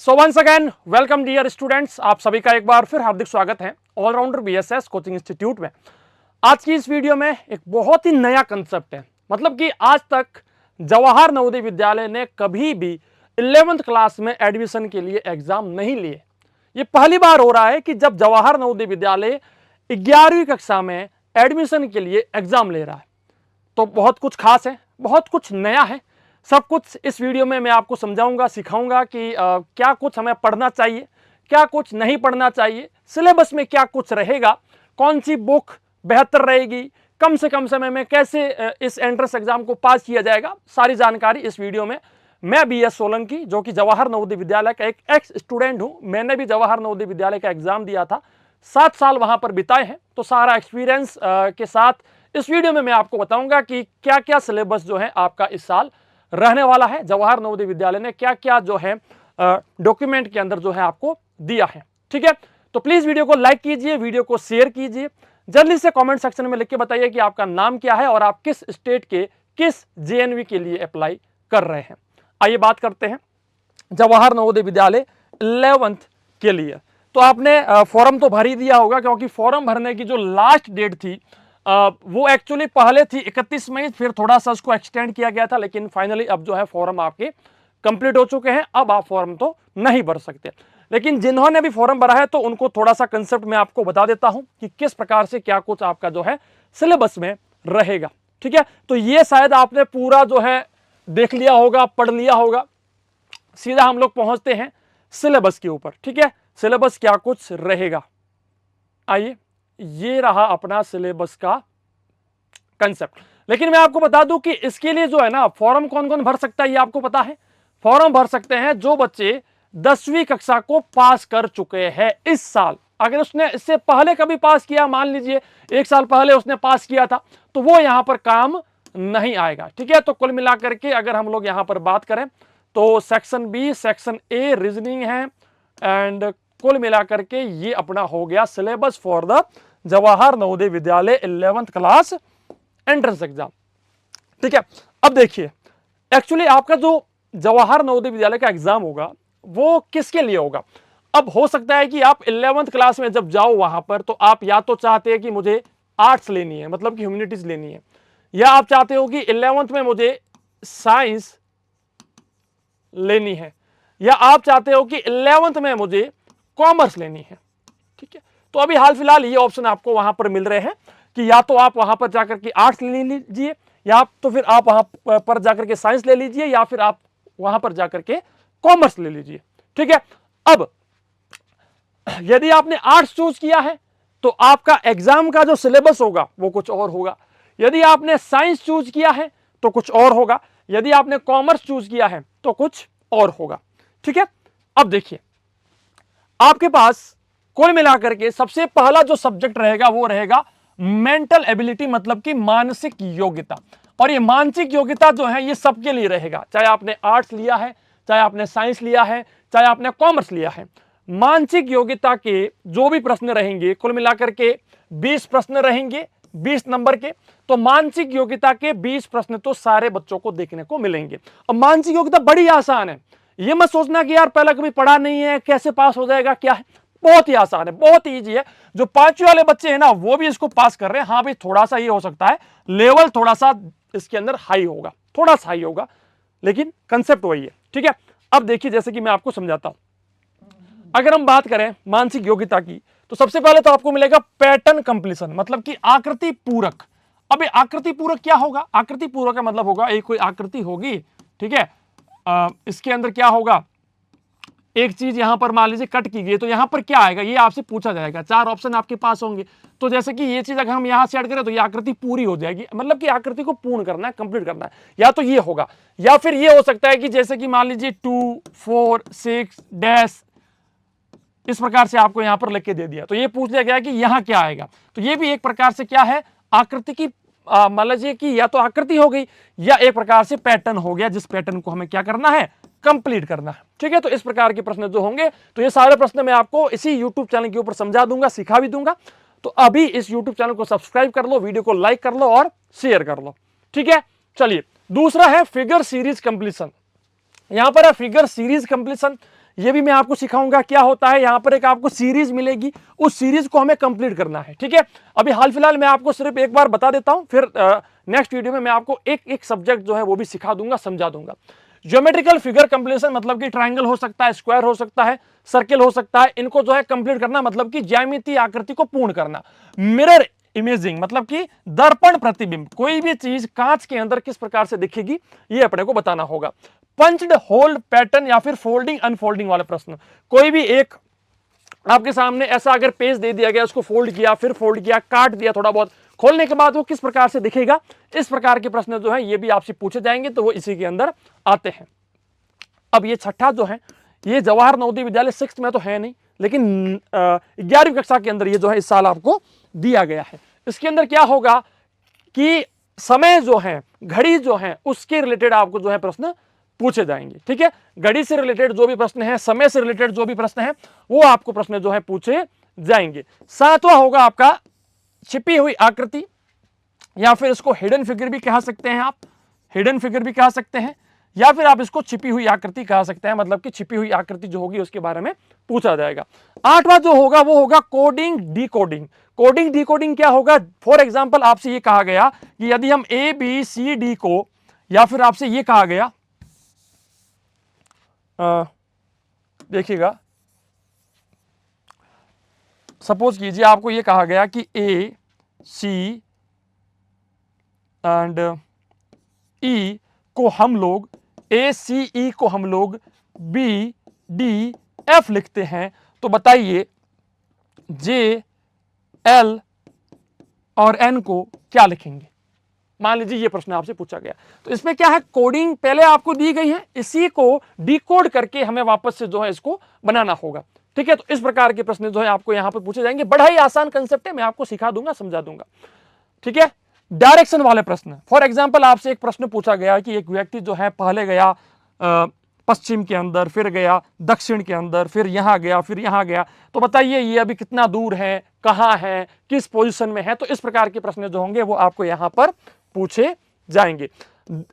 सो once again welcome dear students, आप सभी का एक बार फिर हार्दिक स्वागत है ऑलराउंडर बीएसएस कोचिंग इंस्टीट्यूट में। आज की इस वीडियो में एक बहुत ही नया कंसेप्ट है, मतलब कि आज तक जवाहर नवोदय विद्यालय ने कभी भी 11th क्लास में एडमिशन के लिए एग्जाम नहीं लिए। ये पहली बार हो रहा है कि जब जवाहर नवोदय विद्यालय 11वीं कक्षा में एडमिशन के लिए एग्जाम ले रहा है। तो बहुत कुछ खास है, बहुत कुछ नया है। सब कुछ इस वीडियो में मैं आपको समझाऊंगा, सिखाऊंगा कि क्या कुछ हमें पढ़ना चाहिए, क्या कुछ नहीं पढ़ना चाहिए, सिलेबस में क्या कुछ रहेगा, कौन सी बुक बेहतर रहेगी, कम से कम समय में कैसे इस एंट्रेंस एग्जाम को पास किया जाएगा। सारी जानकारी इस वीडियो में। मैं बीएस सोलंकी, जो कि जवाहर नवोदय विद्यालय का एक एक्स स्टूडेंट हूं। मैंने भी जवाहर नवोदय विद्यालय का एग्जाम दिया था, 7 साल वहां पर बिताए हैं। तो सारा एक्सपीरियंस के साथ इस वीडियो में मैं आपको बताऊंगा कि क्या क्या सिलेबस जो है आपका इस साल रहने वाला है, जवाहर नवोदय विद्यालय ने क्या क्या जो है डॉक्यूमेंट के अंदर जो है आपको दिया है। ठीक है, तो प्लीज वीडियो को लाइक कीजिए, वीडियो को शेयर कीजिए, जल्दी से कमेंट सेक्शन में लिख के बताइए कि आपका नाम क्या है और आप किस स्टेट के किस जेएनवी के लिए अप्लाई कर रहे हैं। आइए बात करते हैं जवाहर नवोदय विद्यालय 11th के लिए। तो आपने फॉर्म तो भर ही दिया होगा, क्योंकि फॉर्म भरने की जो लास्ट डेट थी वो एक्चुअली पहले थी 31 मई, फिर थोड़ा सा उसको एक्सटेंड किया गया था, लेकिन फाइनली अब जो है फॉर्म आपके कंप्लीट हो चुके हैं। अब आप फॉर्म तो नहीं भर सकते, लेकिन जिन्होंने भी फॉर्म भरा है तो उनको थोड़ा सा कंसेप्ट मैं आपको बता देता हूं कि किस प्रकार से क्या कुछ आपका जो है सिलेबस में रहेगा। ठीक है, तो ये शायद आपने पूरा जो है देख लिया होगा, पढ़ लिया होगा। सीधा हम लोग पहुंचते हैं सिलेबस के ऊपर। ठीक है, सिलेबस क्या कुछ रहेगा, आइए ये रहा अपना सिलेबस का कंसेप्ट। लेकिन मैं आपको बता दूं कि इसके लिए जो है ना फॉर्म कौन कौन भर सकता है, ये आपको पता है। फॉर्म भर सकते हैं जो बच्चे 10वीं कक्षा को पास कर चुके हैं इस साल। अगर उसने इससे पहले कभी पास किया, मान लीजिए 1 साल पहले उसने पास किया था, तो वो यहां पर काम नहीं आएगा। ठीक है, तो कुल मिलाकर के अगर हम लोग यहां पर बात करें तो section B, section A reasoning है, एंड कुल मिलाकर के ये अपना हो गया syllabus for the Jawahar Navodaya Vidyalaya 11th class entrance exam. ठीक है, अब देखिए एक्चुअली आपका जो जवाहर नवोदय विद्यालय का एग्जाम होगा वो किसके लिए होगा। अब हो सकता है कि आप 11th क्लास में जब जाओ वहां पर, तो आप या तो चाहते हैं कि मुझे आर्ट्स लेनी है, मतलब कि ह्यूमैनिटीज लेनी है, या आप चाहते हो कि 11th में मुझे साइंस लेनी है, या आप चाहते हो कि 11th में मुझे कॉमर्स लेनी है। ठीक है, तो अभी हाल फिलहाल ये ऑप्शन आपको वहां पर मिल रहे हैं कि या तो आप वहां पर जाकर के आर्ट्स ले लीजिए, या तो फिर आप वहां पर जाकर के साइंस ले लीजिए, या फिर आप वहां पर जाकर के कॉमर्स ले लीजिए। ठीक है, अब यदि आपने आर्ट्स चूज किया है तो आपका एग्जाम का जो सिलेबस होगा वो कुछ और होगा। यदि आपने साइंस चूज किया है तो कुछ और होगा। यदि आपने कॉमर्स चूज किया है तो कुछ और होगा। ठीक है, अब देखिए आपके पास कुल मिलाकर के सबसे पहला जो सब्जेक्ट रहेगा वो रहेगा मेंटल एबिलिटी, मतलब कि मानसिक योग्यता। और ये मानसिक योग्यता जो है ये सबके लिए रहेगा, चाहे आपने आर्ट्स लिया है, चाहे आपने साइंस लिया है, चाहे आपने कॉमर्स लिया है। मानसिक योग्यता के जो भी प्रश्न रहेंगे, कुल मिलाकर के 20 प्रश्न रहेंगे 20 नंबर के। तो मानसिक योग्यता के 20 प्रश्न तो सारे बच्चों को देखने को मिलेंगे। और मानसिक योग्यता बड़ी आसान है, ये मत सोचना कि यार पहले कभी पढ़ा नहीं है कैसे पास हो जाएगा, क्या है, बहुत ही आसान है, बहुत ही ईजी है। जो 5वीं वाले बच्चे हैं ना वो भी इसको पास कर रहे हैं। हाँ भाई थोड़ा सा ये हो सकता है लेवल थोड़ा सा इसके अंदर हाई होगा, थोड़ा सा हाई होगा, लेकिन कंसेप्ट वही है। ठीक है, अब देखिए जैसे कि मैं आपको समझाता हूं। अगर हम बात करें मानसिक योग्यता की, तो सबसे पहले तो आपको मिलेगा पैटर्न कंप्लीशन, मतलब कि आकृति पूरक। अब ये आकृति पूरक क्या होगा, आकृति पूरक का मतलब होगा एक कोई आकृति होगी, ठीक है, इसके अंदर क्या होगा, एक चीज यहां पर मान लीजिए कट की गई, तो यहां पर क्या आएगा ये आपसे पूछा जाएगा। 4 ऑप्शन आपके पास होंगे, तो जैसे कि ये चीज अगर हम यहां से ऐड करें तो ये आकृति पूरी हो जाएगी, मतलब कि आकृति को पूर्ण करना है, कंप्लीट करना है। या तो ये होगा, या फिर ये हो सकता है कि जैसे कि मान लीजिए 2 4 6 डैश, इस प्रकार से आपको यहां पर लिख के दे दिया, तो ये पूछ लिया गया कि यहां क्या आएगा। तो ये भी एक प्रकार से क्या है, आकृति की मान लीजिए कि या तो आकृति हो गई या एक प्रकार से पैटर्न हो गया, जिस पैटर्न को हमें क्या करना है, कंप्लीट करना है। ठीक है, तो इस प्रकार के प्रश्न जो होंगे, तो ये सारे प्रश्न मैं आपको इसी YouTube चैनल के ऊपर समझा दूंगा, सिखा भी दूंगा। तो अभी इस YouTube चैनल को सब्सक्राइब कर लो, वीडियो को लाइक कर लो और शेयर कर लो। ठीक है, चलिए दूसरा है फिगर सीरीज कंप्लीशन। यहां पर है फिगर सीरीज कंप्लीशन। ये भी मैं आपको सिखाऊंगा क्या होता है। यहां पर एक आपको सीरीज मिलेगी, उस सीरीज को हमें कंप्लीट करना है, ठीक है। अभी हाल फिलहाल मैं आपको सिर्फ एक बार बता देता हूं, फिर नेक्स्ट वीडियो में मैं आपको एक एक सब्जेक्ट जो है वो भी सिखा दूंगा, समझा दूंगा। ज्योमेट्रिकल फिगर कंप्लीशन मतलब कि ट्रायंगल हो सकता है, स्क्वायर हो सकता है, सर्किल हो सकता है, इनको जो है कंप्लीट करना मतलब कि ज्यामितीय आकृति को पूर्ण करना। मिरर इमेजिंग मतलब कि दर्पण प्रतिबिंब, कोई भी चीज कांच के अंदर किस प्रकार से दिखेगी ये अपने को बताना होगा। पंच्ड होल पैटर्न या फिर फोल्डिंग अनफोल्डिंग वाले प्रश्न, कोई भी एक आपके सामने ऐसा अगर पेज दे दिया गया, उसको फोल्ड किया, फिर फोल्ड किया, काट दिया, थोड़ा बहुत खोलने के बाद वो किस प्रकार से दिखेगा, इस प्रकार के प्रश्न जो है ये भी आपसे पूछे जाएंगे, तो वो इसी के अंदर आते हैं। अब ये छठा जो है ये जवाहर नवोदय विद्यालय 6th में तो है नहीं, लेकिन 11वीं कक्षा के अंदर ये जो है इस साल आपको दिया गया है। इसके अंदर क्या होगा कि समय जो है, घड़ी जो है, उसके रिलेटेड आपको जो है प्रश्न पूछे जाएंगे, ठीक है। घड़ी से रिलेटेड जो भी प्रश्न है, समय से रिलेटेड जो भी प्रश्न है, वो आपको प्रश्न जो है पूछे जाएंगे। सातवां होगा आपका छिपी हुई आकृति, या फिर इसको हिडन फिगर भी कह सकते हैं आप, हिडन फिगर भी कह सकते हैं, या फिर आप इसको छिपी हुई आकृति कह सकते हैं, मतलब कि छिपी हुई आकृति जो होगी उसके बारे में पूछा जाएगा। आठवां जो होगा वो होगा कोडिंग डिकोडिंग। कोडिंग डिकोडिंग क्या होगा, फॉर एग्जांपल आपसे ये कहा गया कि यदि हम ए बी सी डी को, या फिर आपसे ये कहा गया, देखिएगा, सपोज कीजिए आपको ये कहा गया कि ए सी एंड ई को हम लोग, ए सी ई को हम लोग बी डी एफ लिखते हैं, तो बताइए जे एल और एन को क्या लिखेंगे। मान लीजिए ये प्रश्न आपसे पूछा गया, तो इसमें क्या है, कोडिंग पहले आपको दी गई है, इसी को डिकोड करके हमें वापस से जो है इसको बनाना होगा, ठीक है। तो इस प्रकार के प्रश्न जो है आपको यहां पर पूछे जाएंगे। बड़ा ही आसान कंसेप्ट है, मैं आपको सिखा दूंगा, समझा दूंगा, ठीक है। डायरेक्शन वाले प्रश्न, फॉर एग्जांपल आपसे एक प्रश्न पूछा गया कि एक व्यक्ति जो है पहले गया पश्चिम के अंदर, फिर गया दक्षिण के अंदर, फिर यहां गया, फिर यहां गया, तो बताइए ये अभी कितना दूर है, कहां है, किस पोजीशन में है। तो इस प्रकार के प्रश्न जो होंगे वो आपको यहां पर पूछे जाएंगे।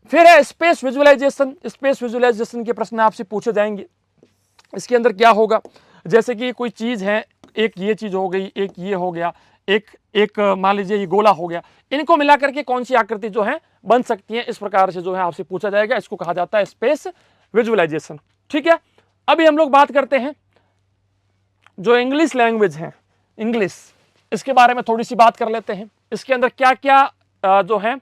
फिर है स्पेस विजुअलाइजेशन, स्पेस विजुअलाइजेशन के प्रश्न आपसे पूछे जाएंगे। इसके अंदर क्या होगा, जैसे कि कोई चीज है, एक ये चीज हो गई, एक ये हो गया, एक मान लीजिए ये गोला हो गया, इनको मिलाकर के कौन सी आकृति जो है बन सकती है, इस प्रकार से जो है आपसे पूछा जाएगा। इसको कहा जाता है स्पेस विजुअलाइजेशन, ठीक है। अभी हम लोग बात करते हैं जो इंग्लिश लैंग्वेज है, इंग्लिश, इसके बारे में थोड़ी सी बात कर लेते हैं। इसके अंदर क्या क्या जो है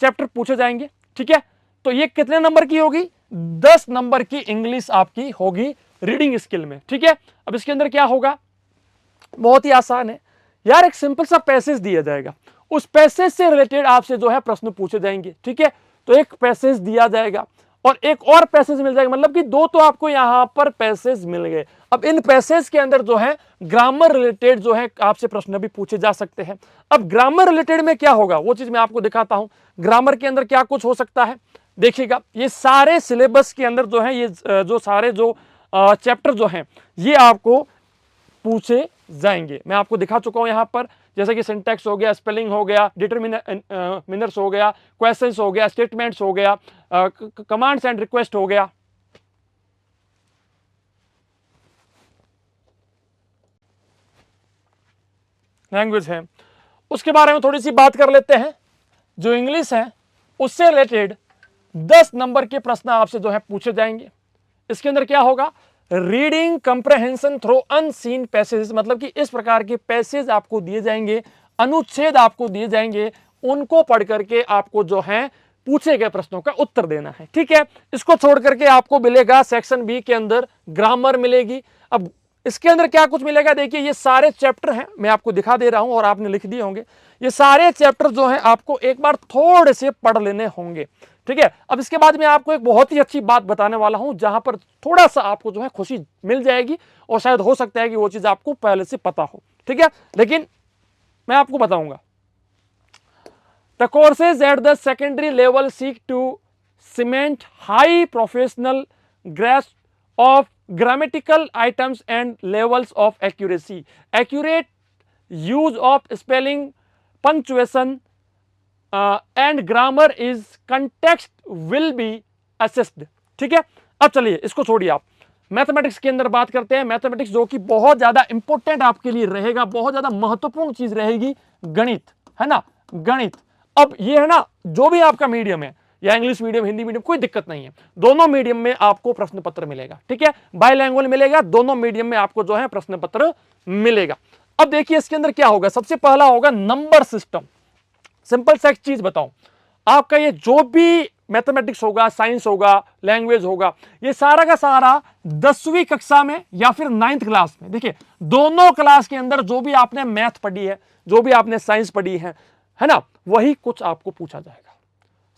चैप्टर पूछे जाएंगे, ठीक है। तो ये कितने नंबर की होगी, 10 नंबर की इंग्लिश आपकी होगी रीडिंग स्किल में, ठीक है। अब इसके अंदर क्या होगा, बहुत ही आसान है यार, एक सिंपल सा पैसेज दिया जाएगा, उस पैसेज से रिलेटेड आपसे जो है प्रश्न पूछे जाएंगे, ठीक है। तो एक पैसेज दिया जाएगा और एक और पैसेज मिल जाएगा, मतलब कि दो तो आपको यहां पर पैसेज मिल गए। अब इन पैसेज के अंदर जो है ग्रामर रिलेटेड जो है आपसे प्रश्न भी पूछे जा सकते हैं। अब ग्रामर रिलेटेड में क्या होगा वो चीज मैं आपको दिखाता हूं। ग्रामर के अंदर क्या कुछ हो सकता है, देखिएगा, ये सारे सिलेबस के अंदर जो है, ये जो सारे जो चैप्टर जो हैं ये आपको पूछे जाएंगे। मैं आपको दिखा चुका हूं यहां पर, जैसे कि सिंटैक्स हो गया, स्पेलिंग हो गया, डिटरमिनर्स हो गया, क्वेश्चंस हो गया, स्टेटमेंट्स हो गया, कमांड्स एंड रिक्वेस्ट हो गया। लैंग्वेज है, उसके बारे में थोड़ी सी बात कर लेते हैं। जो इंग्लिश है उससे रिलेटेड 10 नंबर के प्रश्न आपसे जो है पूछे जाएंगे। इसके अंदर क्या होगा, reading comprehension through unseen passage, मतलब कि इस प्रकार के पैसेज आपको दिए जाएंगे, अनुच्छेद आपको दिए जाएंगे, उनको पढ़ करके आपको जो है पूछे गए प्रश्नों का उत्तर देना है, ठीक है। इसको छोड़ करके आपको मिलेगा सेक्शन बी के अंदर ग्रामर मिलेगी। अब इसके अंदर क्या कुछ मिलेगा, देखिए ये सारे चैप्टर हैं, मैं आपको दिखा दे रहा हूं और आपने लिख दिए होंगे। ये सारे चैप्टर जो हैं आपको एक बार थोड़े से पढ़ लेने होंगे, ठीक है। अब इसके बाद मैं आपको एक बहुत ही अच्छी बात बताने वाला हूं, जहां पर थोड़ा सा आपको जो है खुशी मिल जाएगी, और शायद हो सकता है कि वो चीज आपको पहले से पता हो, ठीक है, लेकिन मैं आपको बताऊंगा। The courses at the secondary level seek to cement high professional grasp of grammatical items and levels of accuracy. Accurate use of spelling, punctuation and grammar is context will be assessed, ठीक है। अब चलिए इसको छोड़िए आप, mathematics के अंदर बात करते हैं, मैथमेटिक्स जो कि बहुत ज्यादा इंपॉर्टेंट आपके लिए रहेगा, बहुत ज्यादा महत्वपूर्ण चीज रहेगी, गणित, है ना, गणित। अब ये है ना, जो भी आपका मीडियम है, या इंग्लिश मीडियम, हिंदी मीडियम, कोई दिक्कत नहीं है, दोनों मीडियम में आपको प्रश्न पत्र मिलेगा, ठीक है, बाइलैंग्वेज मिलेगा, दोनों मीडियम में आपको जो है प्रश्न पत्र मिलेगा। अब देखिए इसके अंदर क्या होगा, सबसे पहला होगा नंबर सिस्टम। सिंपल सा एक चीज बताऊं, आपका ये जो भी मैथमेटिक्स होगा, साइंस होगा, लैंग्वेज होगा, ये सारा का सारा 10वीं कक्षा में या फिर 9th क्लास में, देखिए दोनों क्लास के अंदर जो भी आपने मैथ पढ़ी है, जो भी आपने साइंस पढ़ी है ना, वही कुछ आपको पूछा जाएगा।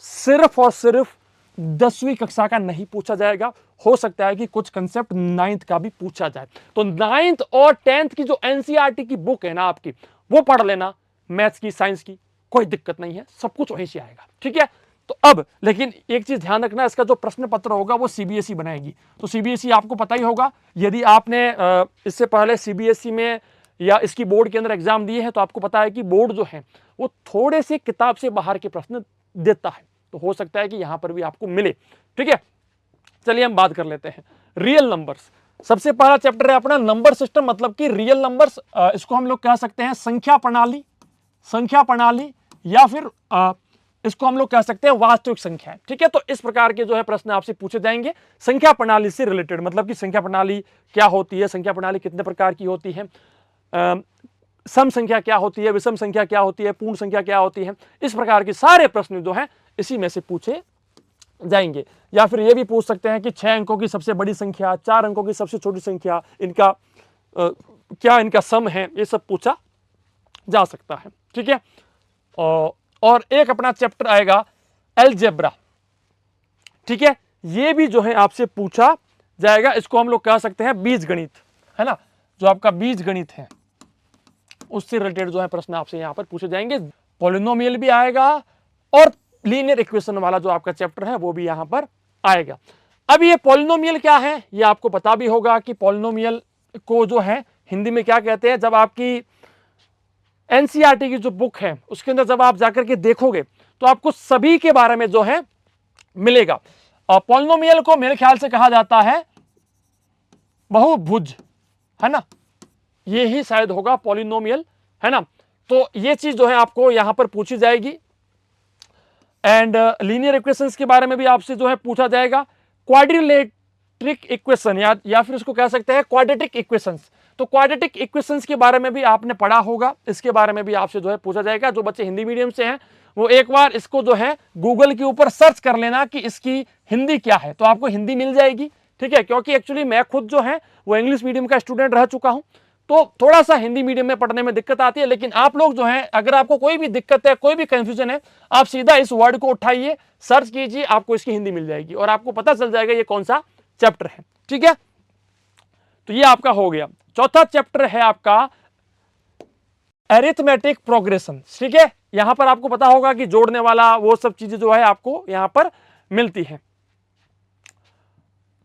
सिर्फ और सिर्फ 10वीं कक्षा का नहीं पूछा जाएगा, हो सकता है कि कुछ कंसेप्ट 9th का भी पूछा जाए। तो 9th और 10th की जो एनसीईआरटी की बुक है ना आपकी, वो पढ़ लेना, मैथ्स की, साइंस की, कोई दिक्कत नहीं है, सब कुछ वहीं से आएगा, ठीक है। तो अब लेकिन एक चीज ध्यान रखना, इसका जो प्रश्न पत्र होगा वो सीबीएसई बनाएगी। तो सीबीएसई आपको पता ही होगा, यदि आपने इससे पहले सीबीएसई में या इसकी बोर्ड के अंदर एग्जाम दिए हैं तो आपको पता है कि बोर्ड जो है वो थोड़े से किताब से बाहर के प्रश्न देता है, तो हो सकता है कि यहां पर भी आपको मिले, ठीक है। चलिए हम बात कर लेते हैं रियल नंबर्स। सबसे पहला चैप्टर है अपना नंबर सिस्टम, मतलब कि रियल नंबर्स। इसको हम लोग कह सकते हैं संख्या प्रणाली, संख्या प्रणाली, या फिर इसको हम लोग कह सकते हैं वास्तविक संख्या, ठीक है। तो इस प्रकार के जो है प्रश्न आपसे पूछे जाएंगे संख्या प्रणाली से रिलेटेड, मतलब कि संख्या प्रणाली क्या होती है, संख्या प्रणाली कितने प्रकार की होती है, सम संख्या क्या होती है, विषम संख्या क्या होती है, पूर्ण संख्या क्या होती है, इस प्रकार के सारे प्रश्न जो है इसी में से पूछे जाएंगे। या फिर ये भी पूछ सकते हैं कि 6 अंकों की सबसे बड़ी संख्या, 4 अंकों की सबसे छोटी संख्या, इनका क्या इनका सम है, ये सब पूछा जा सकता है, ठीक है। और एक अपना चैप्टर आएगा अलजेब्रा, ठीक है, ये भी जो है आपसे पूछा जाएगा। इसको हम लोग कह सकते हैं बीज गणित, है ना, जो आपका बीज गणित है उससे रिलेटेड जो है प्रश्न आपसे यहां पर पूछे जाएंगे। पॉलिनोमियल भी आएगा और लीनियर इक्वेशन वाला जो आपका चैप्टर है वो भी यहां पर आएगा। अब ये पॉलिनोमियल क्या है, ये आपको पता भी होगा कि पॉलिनोमियल को जो है हिंदी में क्या कहते हैं। जब आपकी एनसीईआरटी की जो बुक है उसके अंदर जब आप जाकर के देखोगे तो आपको सभी के बारे में जो है मिलेगा। और पॉलिनोमियल को मेरे ख्याल से कहा जाता है बहुभुज, है ना, ये ही शायद होगा पॉलिनोमियल, है ना। तो ये चीज जो है आपको यहां पर पूछी जाएगी। एंड लीनियर इक्वेशंस के बारे में भी आपसे जो है पूछा जाएगा। क्वाड्रिलेटरिक इक्वेशन या फिर उसको कह सकते हैं क्वाड्रेटिक इक्वेशंस। तो क्वाड्रेटिक इक्वेशंस के बारे में भी आपने पढ़ा होगा, इसके बारे में भी आपसे जो है पूछा जाएगा। जो बच्चे हिंदी मीडियम से हैं वो एक बार इसको जो है गूगल के ऊपर सर्च कर लेना कि इसकी हिंदी क्या है, तो आपको हिंदी मिल जाएगी, ठीक है। क्योंकि एक्चुअली मैं खुद जो है वो इंग्लिश मीडियम का स्टूडेंट रह चुका हूं, तो थोड़ा सा हिंदी मीडियम में पढ़ने में दिक्कत आती है। लेकिन आप लोग जो है अगर आपको कोई भी दिक्कत है, कोई भी कंफ्यूजन है, आप सीधा इस वर्ड को उठाइए, सर्च कीजिए, आपको इसकी हिंदी मिल जाएगी और आपको पता चल जाएगा ये कौन सा चैप्टर है, ठीक है। तो ये आपका हो गया। चौथा चैप्टर है आपका अरिथमेटिक प्रोग्रेशन, ठीक है। यहां पर आपको पता होगा कि जोड़ने वाला वो सब चीजें जो है आपको यहां पर मिलती है।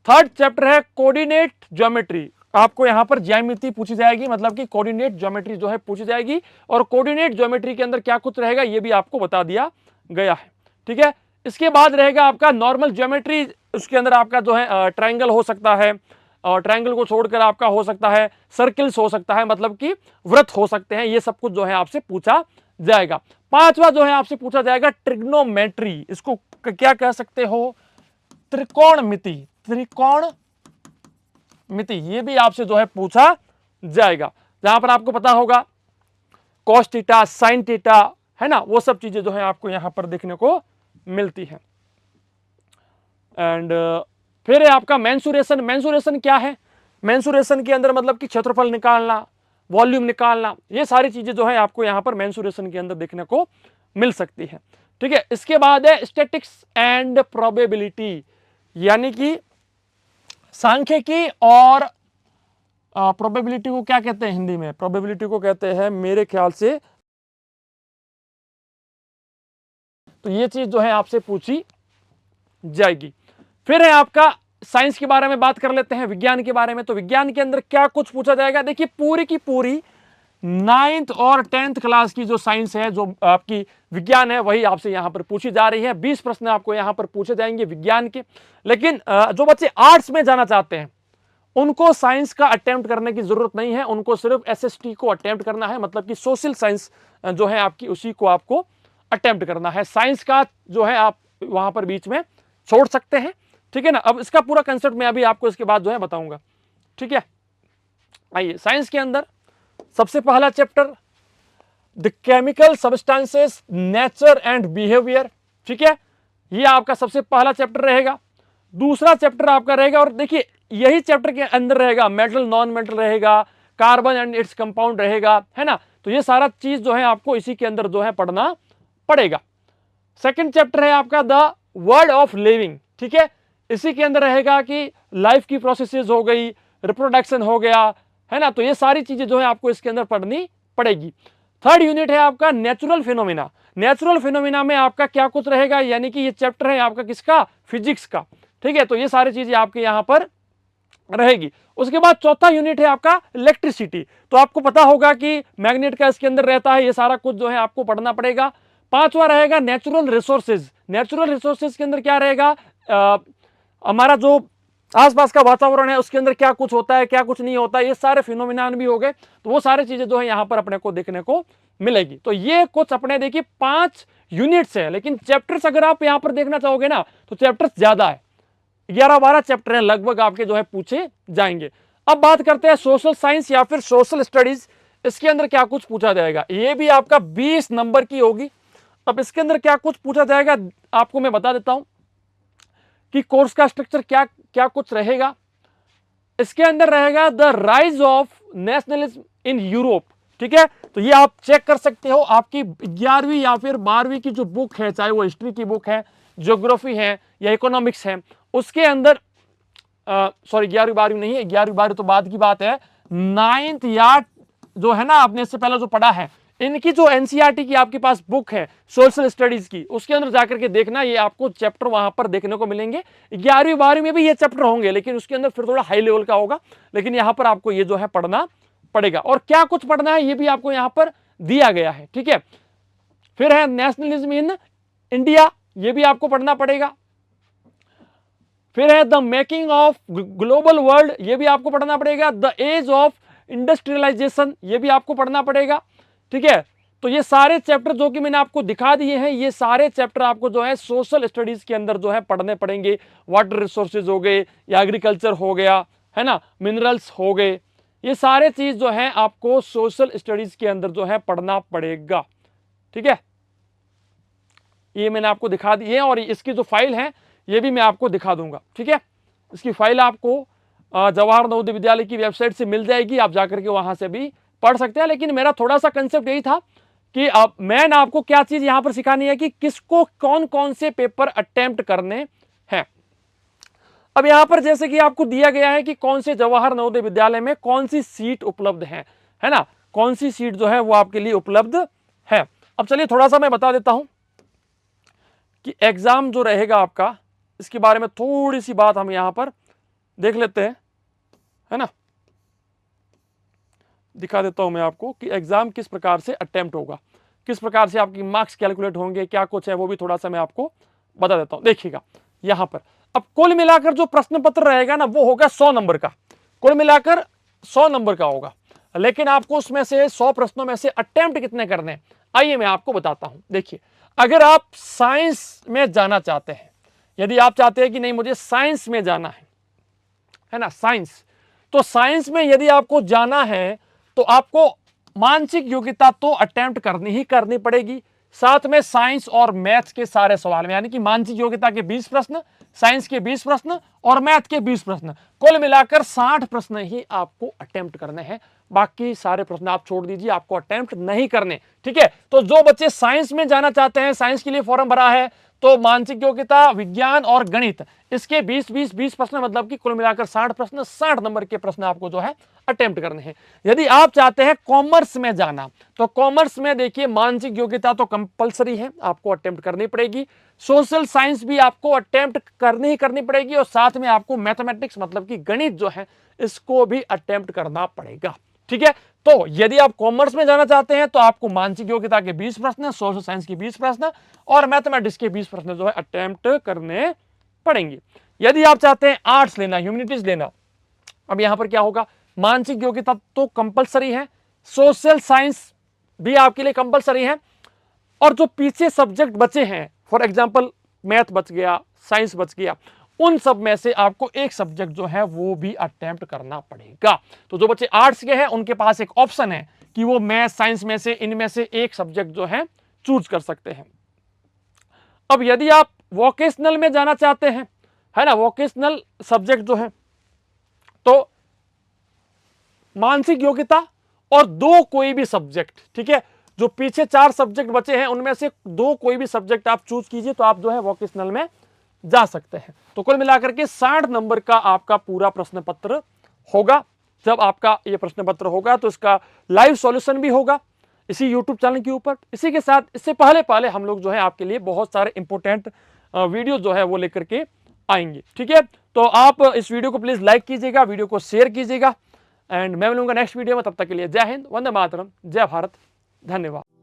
थर्ड चैप्टर है कोऑर्डिनेट ज्योमेट्री। आपको यहां पर ज्यामिति पूछी जाएगी, मतलब कि कोऑर्डिनेट ज्योमेट्री जो है पूछी जाएगी। और कोऑर्डिनेट ज्योमेट्री के अंदर क्या कुछ रहेगा ये भी आपको बता दिया गया है, ठीक है। इसके बाद रहेगा आपका नॉर्मल ज्योमेट्री। उसके अंदर आपका जो है ट्रायंगल हो सकता है, और ट्रायंगल को छोड़कर आपका हो सकता है सर्किल्स हो सकता है, मतलब कि वृत्त हो सकते हैं। ये सब कुछ जो है आपसे पूछा जाएगा। पांचवा जो है आपसे पूछा जाएगा ट्रिग्नोमेट्री। इसको क्या कह सकते हो, त्रिकोणमिति, त्रिकोणमिति, ये भी आपसे जो है पूछा जाएगा। जहां पर आपको पता होगा कॉस थीटा, साइन थीटा, है ना, वो सब चीजें जो है आपको यहां पर देखने को मिलती है। एंड फिर है आपका मेंसुरेशन। मेंसुरेशन क्या है, मेंसुरेशन के अंदर मतलब कि क्षेत्रफल निकालना, वॉल्यूम निकालना, ये सारी चीजें जो है आपको यहां पर मेंसुरेशन के अंदर देखने को मिल सकती है, ठीक है। इसके बाद है स्टैटिस्टिक्स एंड प्रोबेबिलिटी, यानी कि सांख्यिकी और प्रोबेबिलिटी को क्या कहते हैं हिंदी में, प्रोबेबिलिटी को कहते हैं मेरे ख्याल से, तो ये चीज जो है आपसे पूछी जाएगी। फिर है आपका साइंस के बारे में बात कर लेते हैं, विज्ञान के बारे में। तो विज्ञान के अंदर क्या कुछ पूछा जाएगा, देखिए पूरी की पूरी 9th और 10th क्लास की जो साइंस है, जो आपकी विज्ञान है, वही आपसे यहां पर पूछी जा रही है। 20 प्रश्न आपको यहां पर पूछे जाएंगे विज्ञान के। लेकिन जो बच्चे आर्ट्स में जाना चाहते हैं उनको साइंस का अटेम्प्ट करने की जरूरत नहीं है, उनको सिर्फ एसएसटी को अटेम्प्ट करना है, मतलब कि सोशल साइंस जो है आपकी उसी को आपको अटेम्प्ट करना है। साइंस का जो है आप वहां पर बीच में छोड़ सकते हैं, ठीक है ना। अब इसका पूरा कंसेप्ट मैं अभी आपको इसके बाद जो है बताऊंगा, ठीक है। आइए, साइंस के अंदर सबसे पहला chapter the chemical substances nature and behaviour, ठीक है, ये आपका सबसे पहला चैप्टर रहेगा। दूसरा चैप्टर आपका रहेगा, और देखिए यही चैप्टर के अंदर रहेगा मेटल नॉन मेटल रहेगा, कार्बन एंड इट्स कंपाउंड रहेगा, है ना। तो ये सारा चीज जो है आपको इसी के अंदर जो है पढ़ना पड़ेगा। सेकंड चैप्टर है आपका द वर्ल्ड ऑफ लिविंग, ठीक है, इसी के अंदर रहेगा कि लाइफ की प्रोसेसेस हो गई, रिप्रोडक्शन हो गया, है ना। तो ये सारी चीजें जो है आपको इसके अंदर पढ़नी पड़ेगी। थर्ड यूनिट है आपका नेचुरल फिनोमिना। नेचुरल फिनोमिना में आपका क्या कुछ रहेगा, यानी कि ये चैप्टर है आपका किसका, फिजिक्स का, ठीक है। तो ये सारी चीजें आपके यहां पर रहेगी। उसके बाद चौथा यूनिट है आपका इलेक्ट्रिसिटी। तो आपको पता होगा कि मैग्नेट का इसके अंदर रहता है, ये सारा कुछ जो है आपको पढ़ना पड़ेगा। पांचवा रहेगा नेचुरल रिसोर्सेज। नेचुरल रिसोर्सेज के अंदर क्या रहेगा, हमारा जो आसपास का वातावरण है उसके अंदर क्या कुछ होता है, क्या कुछ नहीं होता है, ये सारे फिनोमिनान भी हो गए। तो वो सारी चीजें जो है यहां पर अपने को देखने को मिलेगी। तो ये कुछ अपने देखिए 5 यूनिट्स है, लेकिन चैप्टर्स अगर आप यहां पर देखना चाहोगे ना तो चैप्टर्स ज्यादा है, 11-12 चैप्टर है लगभग आपके जो है पूछे जाएंगे। अब बात करते हैं सोशल साइंस या फिर सोशल स्टडीज, इसके अंदर क्या कुछ पूछा जाएगा। ये भी आपका 20 नंबर की होगी। अब इसके अंदर क्या कुछ पूछा जाएगा आपको मैं बता देता हूं कि कोर्स का स्ट्रक्चर क्या क्या कुछ रहेगा। इसके अंदर रहेगा the rise of nationalism in Europe, ठीक है। तो ये आप चेक कर सकते हो, आपकी 11वीं या फिर 12वीं की जो बुक है, चाहे वो हिस्ट्री की बुक है, ज्योग्राफी है या इकोनॉमिक्स है, उसके अंदर सॉरी 11वीं 12वीं नहीं है, 11वीं 12वीं तो बाद की बात है, 9th या जो है ना आपने इससे पहले जो पढ़ा है, इनकी जो एनसीईआरटी की आपके पास बुक है सोशल स्टडीज की, उसके अंदर जाकर के देखना, ये आपको चैप्टर वहां पर देखने को मिलेंगे। 11वीं 12वीं में भी ये चैप्टर होंगे, लेकिन उसके अंदर फिर थोड़ा हाई लेवल का होगा, लेकिन यहां पर आपको ये जो है पढ़ना पड़ेगा। और क्या कुछ पढ़ना है ये भी आपको यहां पर दिया गया है, ठीक है। फिर है नेशनलिज्म इन इंडिया, ये भी आपको पढ़ना पड़ेगा। फिर है the making of global world, ये भी आपको पढ़ना पड़ेगा। द एज ऑफ इंडस्ट्रियलाइजेशन, ये भी आपको पढ़ना पड़ेगा, ठीक है। तो ये सारे चैप्टर जो कि मैंने आपको दिखा दिए हैं, ये सारे चैप्टर आपको जो है सोशल स्टडीज के अंदर जो है पढ़ने पड़ेंगे। वाटर रिसोर्सेज हो गए या एग्रीकल्चर हो गया, है ना, मिनरल्स हो गए, ये सारे चीज जो है आपको सोशल स्टडीज के अंदर जो है पढ़ना पड़ेगा, ठीक है। ये मैंने आपको दिखा दी है, और इसकी जो फाइल है ये भी मैं आपको दिखा दूंगा, ठीक है। इसकी फाइल आपको जवाहर नवोदय विद्यालय की वेबसाइट से मिल जाएगी, आप जाकर के वहां से भी पढ़ सकते हैं। लेकिन मेरा थोड़ा सा कंसेप्ट यही था कि अब मैं आपको क्या चीज यहां पर सिखानी है कि किसको कौन कौन से पेपर अटेम्प्ट करने हैं। अब यहां पर जैसे कि आपको दिया गया है कि कौन से जवाहर नवोदय विद्यालय में कौन सी सीट उपलब्ध है ना, कौन सी सीट जो है वो आपके लिए उपलब्ध है। अब चलिए थोड़ा सा मैं बता देता हूं कि एग्जाम जो रहेगा आपका, इसके बारे में थोड़ी सी बात हम यहां पर देख लेते हैं, है ना। दिखा देता हूं मैं आपको कि एग्जाम किस प्रकार से अटेम्प्ट होगा, किस प्रकार से आपकी मार्क्स कैलकुलेट होंगे, क्या कुछ है वो भी थोड़ा सा मैं आपको बता देता हूं। देखिएगा यहां पर, अब कुल मिलाकर जो प्रश्न पत्र रहेगा ना वो होगा 100 नंबर का, कुल मिलाकर 100 नंबर का होगा। लेकिन आपको उसमें से 100 प्रश्नों में से अटेम्प्ट कितने करने हैं, आइए मैं आपको बताता हूं। देखिए, अगर आप साइंस में जाना चाहते हैं, यदि आप चाहते हैं कि नहीं मुझे साइंस में जाना है ना, साइंस, तो साइंस में यदि आपको जाना है तो आपको मानसिक योग्यता तो अटेम्प्ट करनी ही करनी पड़ेगी, साथ में साइंस और मैथ्स के सारे सवाल में, यानी कि मानसिक योग्यता के 20 प्रश्न, साइंस के 20 प्रश्न और मैथ के 20 प्रश्न, कुल मिलाकर 60 प्रश्न ही आपको अटेम्प्ट करने हैं। बाकी सारे प्रश्न आप छोड़ दीजिए, आपको अटेम्प्ट नहीं करने, ठीक है। तो जो बच्चे साइंस में जाना चाहते हैं, साइंस के लिए फॉर्म भरा है, तो मानसिक योग्यता, विज्ञान और गणित, इसके 20-20-20 प्रश्न, मतलब कि कुल मिलाकर 60 प्रश्न, 60 नंबर के प्रश्न आपको जो है अटेम्प्ट करने हैं। यदि आप चाहते हैं कॉमर्स में जाना, तो कॉमर्स में देखिए मानसिक योग्यता तो कंपलसरी है, आपको अटेम्प्ट करनी पड़ेगी। सोशल साइंस भी आपको अटेम्प्ट करनी ही करनी पड़ेगी, और साथ में आपको मैथमेटिक्स मतलब कि गणित जो है इसको भी अटेम्प्ट करना पड़ेगा, ठीक है। तो यदि आप कॉमर्स में जाना चाहते हैं तो आपको मानसिक योग्यता के 20 प्रश्न, सोशल साइंस के 20 प्रश्न और मैथमेटिक्स के 20 प्रश्न जो है अटेम्प्ट करने पड़ेंगे। यदि आप चाहते हैं आर्ट्स लेना, ह्यूमैनिटीज लेना, अब यहां पर क्या होगा, मानसिक योग्यता तो कंपलसरी है, सोशल साइंस भी आपके लिए कंपलसरी है, और जो पीछे सब्जेक्ट बचे हैं, फॉर एग्जांपल मैथ बच गया, साइंस बच गया, उन सब में से आपको एक सब्जेक्ट जो है वो भी अटेम्प्ट करना पड़ेगा। तो जो बच्चे आर्ट्स के हैं उनके पास एक ऑप्शन है कि वो मैथ साइंस में से इनमें से एक सब्जेक्ट जो है चूज कर सकते हैं। अब यदि आप वोकेशनल में जाना चाहते हैं, है ना, वोकेशनल सब्जेक्ट जो है, तो मानसिक योग्यता और दो कोई भी सब्जेक्ट, ठीक है, जो पीछे 4 सब्जेक्ट बचे हैं उनमें से दो कोई भी सब्जेक्ट आप चूज कीजिए, तो आप जो है वोकेशनल में जा सकते हैं। तो कुल मिलाकर के 60 नंबर का आपका पूरा प्रश्न पत्र होगा। जब आपका ये प्रश्न पत्र होगा तो इसका लाइव सॉल्यूशन भी होगा इसी YouTube चैनल के ऊपर। इसी के साथ इससे पहले हम लोग जो है आपके लिए बहुत सारे इंपॉर्टेंट वीडियो जो है वो लेकर के आएंगे, ठीक है। तो आप इस वीडियो को प्लीज लाइक कीजिएगा, वीडियो को शेयर कीजिएगा, एंड मैं मिलूंगा नेक्स्ट वीडियो में। तब तक के लिए जय हिंद, वंदे मातरम, जय भारत, धन्यवाद।